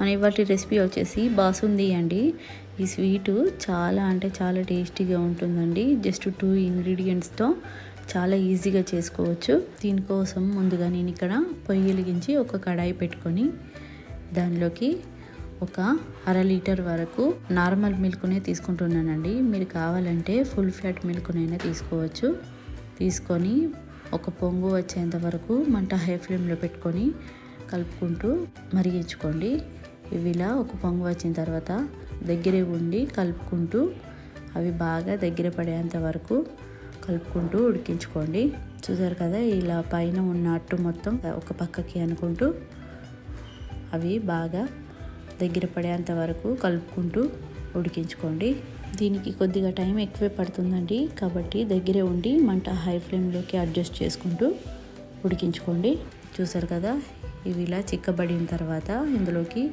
మన ఇవాటి రెసిపీ వచ్చేసి బాసుంది అండి. ఈ స్వీటు చాలా అంటే చాలా టేస్టీగా ఉంటుందండి. జస్ట్ 2 ఇంగ్రీడియంట్స్తో చాలా ఈజీగా చేసుకోవచ్చు. దీనికోసం ముందుగా నేను ఇక్కడ పొయ్యి వెలిగించి ఒక కడాయి పెట్టుకొని దానిలోకి ఒక 1/2 లీటర్ వరకు నార్మల్ మిల్క్నే తీసుకుంటున్నానండి. మీరు కావాలంటే ఫుల్ ఫ్యాట్ మిల్క్నైనా తీసుకోవచ్చు. తీసుకొని ఒక పొంగు వచ్చేంత వరకు మంట హై ఫ్లేమ్లో పెట్టుకొని కలుపుకుంటూ మరిగించుకోండి. ఇవి ఇలా ఒక పొంగు వచ్చిన తర్వాత దగ్గరే ఉండి కలుపుకుంటూ అవి బాగా దగ్గర పడేంత వరకు కలుపుకుంటూ ఉడికించుకోండి. చూసారు కదా, ఇలా పైన ఉన్న అట్టు మొత్తం ఒక పక్కకి అనుకుంటూ అవి బాగా దగ్గర పడేంత వరకు కలుపుకుంటూ ఉడికించుకోండి. దీనికి కొద్దిగా టైం ఎక్కువే పడుతుందండి, కాబట్టి దగ్గరే ఉండి మంట హై ఫ్లేమ్లోకి అడ్జస్ట్ చేసుకుంటూ ఉడికించుకోండి. చూసారు కదా, ఇవి ఇలా చిక్కబడిన తర్వాత ఇందులోకి